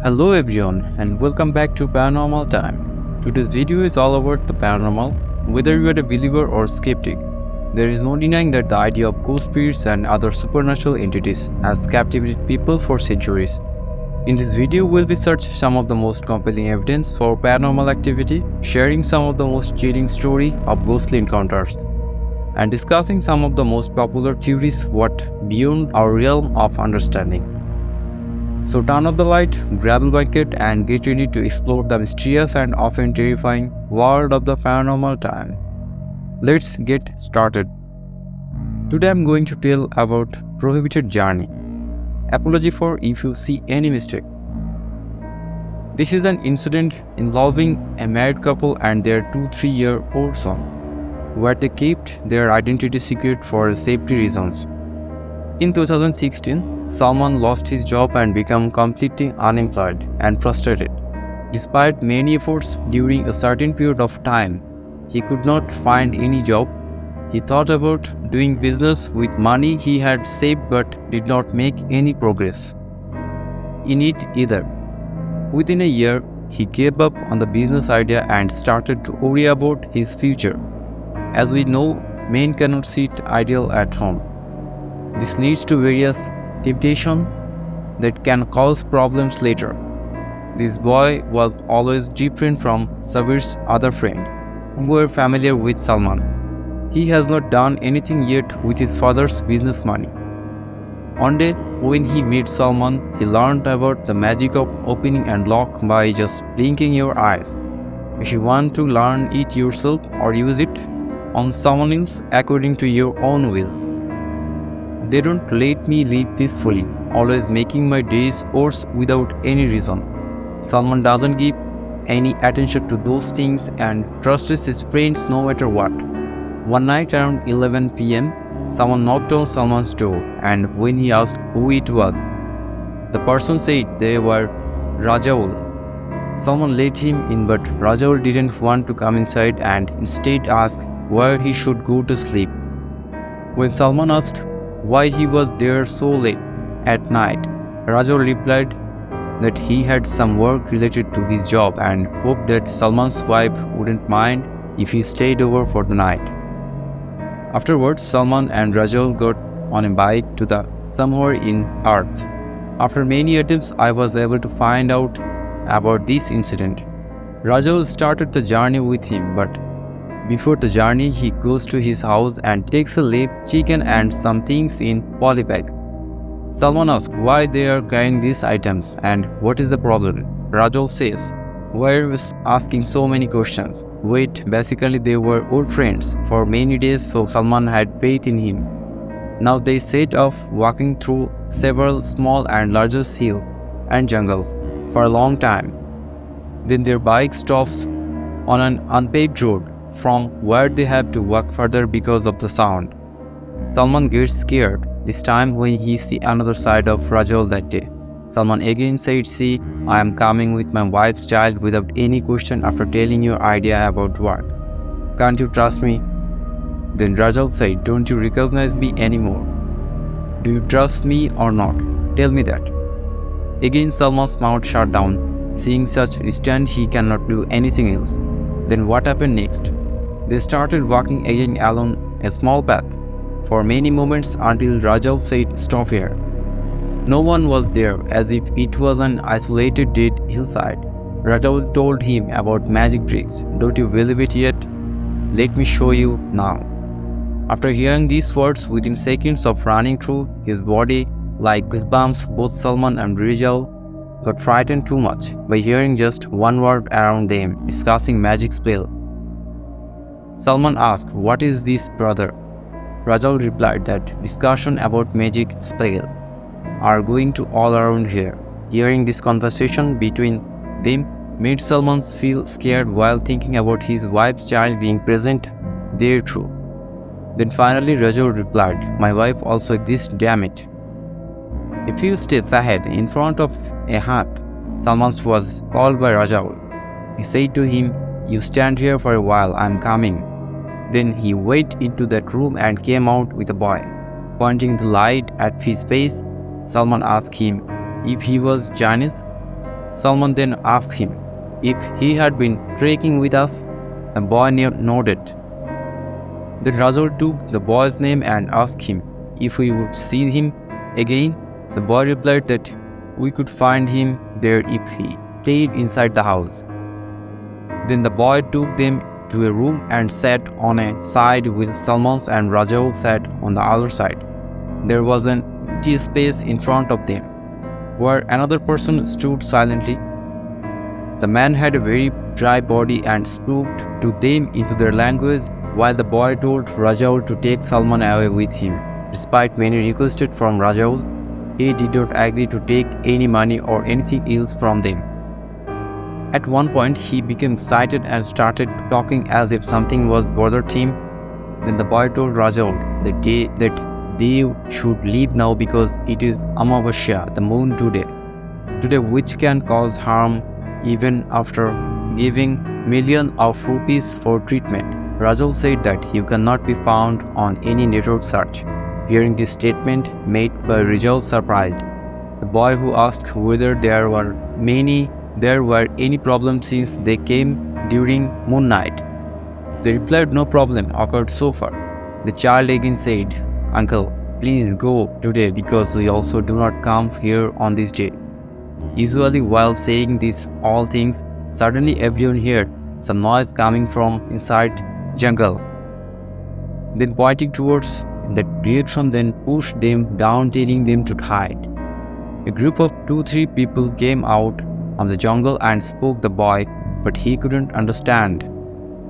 Hello everyone and welcome back to Paranormal Time. Today's video is all about the paranormal. Whether you are a believer or skeptic, there is no denying that the idea of ghost spirits and other supernatural entities has captivated people for centuries. In this video, we'll be searching some of the most compelling evidence for paranormal activity, sharing some of the most chilling stories of ghostly encounters, and discussing some of the most popular theories what beyond our realm of understanding. So turn off the light, grab a blanket, and get ready to explore the mysterious and often terrifying world of the paranormal time. Let's get started. Today I'm going to tell about Prohibited Journey. Apology for if you see any mistake. This is an incident involving a married couple and their 2-3-year-old son, where they kept their identity secret for safety reasons. In 2016, Salman lost his job and became completely unemployed and frustrated. Despite many efforts during a certain period of time, he could not find any job. He thought about doing business with money he had saved but did not make any progress in it either. Within a year, he gave up on the business idea and started to worry about his future. As we know, men cannot sit idle at home. This leads to various temptations that can cause problems later. This boy was always different from Sabir's other friends, who were familiar with Salman. He has not done anything yet with his father's business money. One day, when he met Salman, he learned about the magic of opening and lock by just blinking your eyes. If you want to learn it yourself or use it on someone else according to your own will. They don't let me live peacefully, always making my days worse without any reason. Salman doesn't give any attention to those things and trusts his friends no matter what. One night around 11 p.m., someone knocked on Salman's door, and when he asked who it was, the person said they were Rejaul. Salman let him in, but Rejaul didn't want to come inside and instead asked where he should go to sleep. When Salman asked why he was there so late at night, Rejaul replied that he had some work related to his job and hoped that Salman's wife wouldn't mind if he stayed over for the night. Afterwards, Salman and Rejaul got on a bike to the somewhere in Earth. After many attempts, I was able to find out about this incident. Rejaul started the journey with him, but before the journey, he goes to his house and takes a lamb, chicken and some things in polybag. Salman asks why they are carrying these items and what is the problem. Rejaul says, "Why was asking so many questions? Wait, basically they were old friends for many days, so Salman had faith in him. Now they set off walking through several small and larger hills and jungles for a long time. Then their bike stops on an unpaved road, from where they have to walk further because of the sound. Salman gets scared, this time when he sees another side of Rejaul that day. Salman again said, "See, I am coming with my wife's child without any question after telling your idea about work. Can't you trust me?" Then Rejaul said, "Don't you recognize me anymore? Do you trust me or not? Tell me that." Again Salman's mouth shut down. Seeing such restraint, he cannot do anything else. Then what happened next? They started walking again along a small path for many moments until Rejaul said, "Stop here." No one was there, as if it was an isolated dead hillside. Rejaul told him about magic tricks. "Don't you believe it yet? Let me show you now." After hearing these words, within seconds of running through his body like goosebumps, both Salman and Rejaul got frightened too much by hearing just one word around them discussing magic spell. Salman asked, "What is this, brother?" Rejaul replied that discussion about magic spell are going to all around here. Hearing this conversation between them made Salman feel scared while thinking about his wife's child being present there too. Then finally Rejaul replied, "My wife also exists, damn it." A few steps ahead, in front of a hut, Salman was called by Rejaul. He said to him, "You stand here for a while, I am coming." Then he went into that room and came out with a boy. Pointing the light at his face, Salman asked him if he was Chinese. Salman then asked him if he had been trekking with us. The boy nodded. Then Rajul took the boy's name and asked him if we would see him again. The boy replied that we could find him there if he stayed inside the house. Then the boy took them to a room and sat on a side while Salman and Rajul sat on the other side. There was an empty space in front of them, where another person stood silently. The man had a very dry body and spoke to them into their language, while the boy told Rajul to take Salman away with him. Despite many requests from Rajul, he did not agree to take any money or anything else from them. At one point, he became excited and started talking as if something was bothered him. Then the boy told Rajul that they should leave now because it is Amavasya, the moon today, which can cause harm even after giving millions of rupees for treatment. Rajul said that you cannot be found on any network search. Hearing this statement made by Rejaul surprised. The boy who asked whether there were any problems since they came during moonlight. They replied no problem occurred so far. The child again said, "Uncle, please go today because we also do not come here on this day." Usually while saying these all things, suddenly everyone heard some noise coming from inside jungle. Then pointing towards that direction, then pushed them down, telling them to hide. A group of 2-3 people came out of the jungle and spoke the boy, but he couldn't understand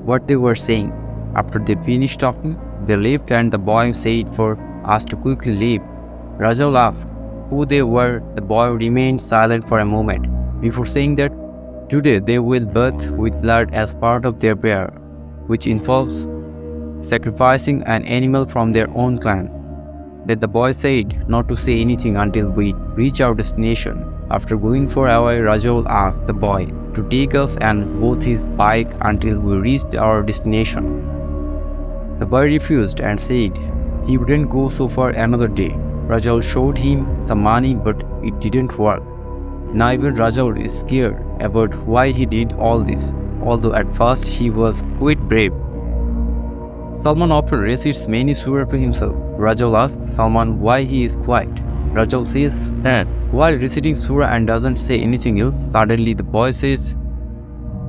what they were saying. After they finished talking, they left and the boy said for us to quickly leave. Rajul asked who they were. The boy remained silent for a moment before saying that today they will bathe with blood as part of their prayer, which involves sacrificing an animal from their own clan. Then the boy said not to say anything until we reach our destination. After going for a while, Rajul asked the boy to take us and both his bike until we reached our destination. The boy refused and said he wouldn't go so far another day. Rajul showed him some money, but it didn't work. Now even Rajul is scared about why he did all this, although at first he was quite brave. Salman often recites many surah to himself. Rajul asks Salman why he is quiet. Rajul says that while reciting surah and doesn't say anything else, suddenly the boy says,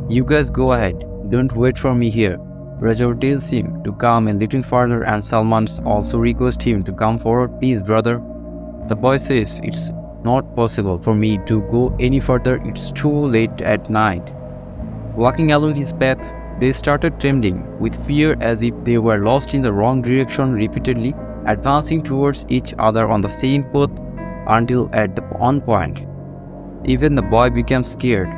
"You guys go ahead, don't wait for me here." Rajul tells him to come a little further and Salman also requests him to come forward. "Please brother." The boy says, "It's not possible for me to go any further, it's too late at night." Walking along his path, they started trembling with fear as if they were lost in the wrong direction, repeatedly advancing towards each other on the same path until at one point, even the boy became scared.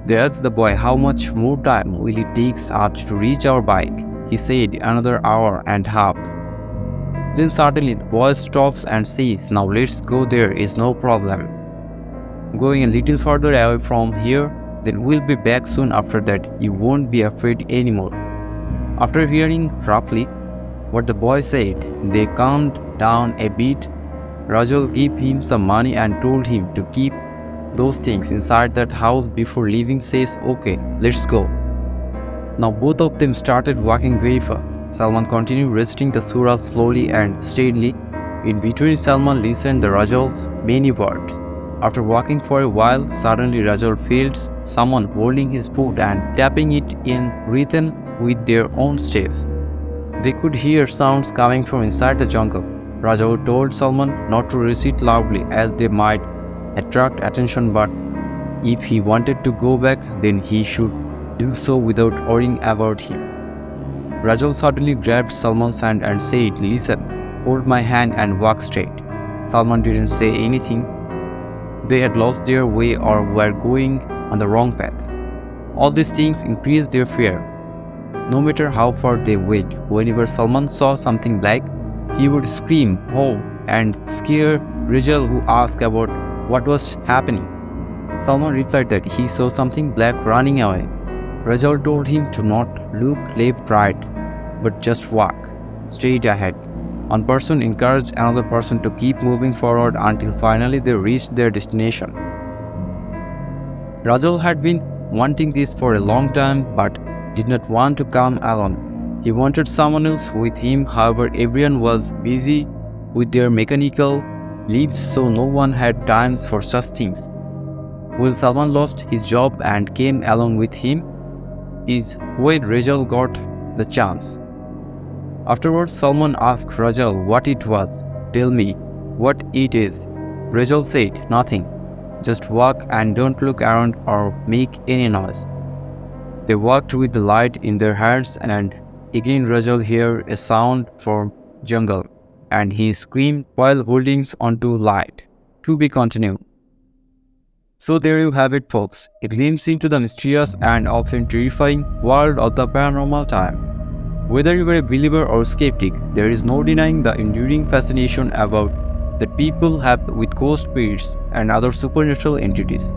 They asked the boy how much more time will it take us to reach our bike. He said another hour and a half. Then suddenly the boy stops and says, "Now let's go, there is no problem. Going a little further away from here, then we'll be back soon. After that, you won't be afraid anymore." After hearing roughly what the boy said, they calmed down a bit. Rajul gave him some money and told him to keep those things inside that house before leaving. Says, "Okay, let's go." Now both of them started walking very fast. Salman continued reciting the surah slowly and steadily. In between, Salman listened to Rajul's many words. After walking for a while, suddenly Rajul felt someone holding his foot and tapping it in rhythm with their own steps. They could hear sounds coming from inside the jungle. Rajul told Salman not to recite loudly as they might attract attention, but if he wanted to go back, then he should do so without worrying about him. Rajul suddenly grabbed Salman's hand and said, "Listen, hold my hand and walk straight." Salman didn't say anything. They had lost their way or were going on the wrong path. All these things increased their fear. No matter how far they went, whenever Salman saw something black, he would scream, "Oh!" and scare Rejaul, who asked about what was happening. Salman replied that he saw something black running away. Rejaul told him to not look left, right, but just walk straight ahead. One person encouraged another person to keep moving forward until finally they reached their destination. Rajal had been wanting this for a long time but did not want to come alone. He wanted someone else with him, however, everyone was busy with their mechanical lives, so no one had time for such things. When Salman lost his job and came along with him, is where Rajal got the chance. Afterwards, Salman asked Rajal what it was. Tell me what it is. Rajal said, nothing. Just walk and don't look around or make any noise. They walked with the light in their hands, and again Rajal heard a sound from jungle, and he screamed while holding onto light. To be continued. So there you have it, folks, a glimpse into the mysterious and often terrifying world of the paranormal time. Whether you are a believer or skeptic, there is no denying the enduring fascination about that people have with ghost spirits and other supernatural entities.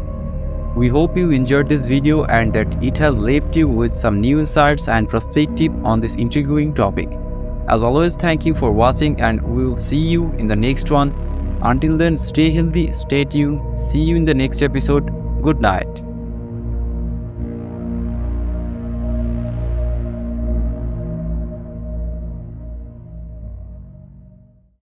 We hope you enjoyed this video and that it has left you with some new insights and perspective on this intriguing topic. As always, thank you for watching and we will see you in the next one. Until then, stay healthy, stay tuned, see you in the next episode. Good night.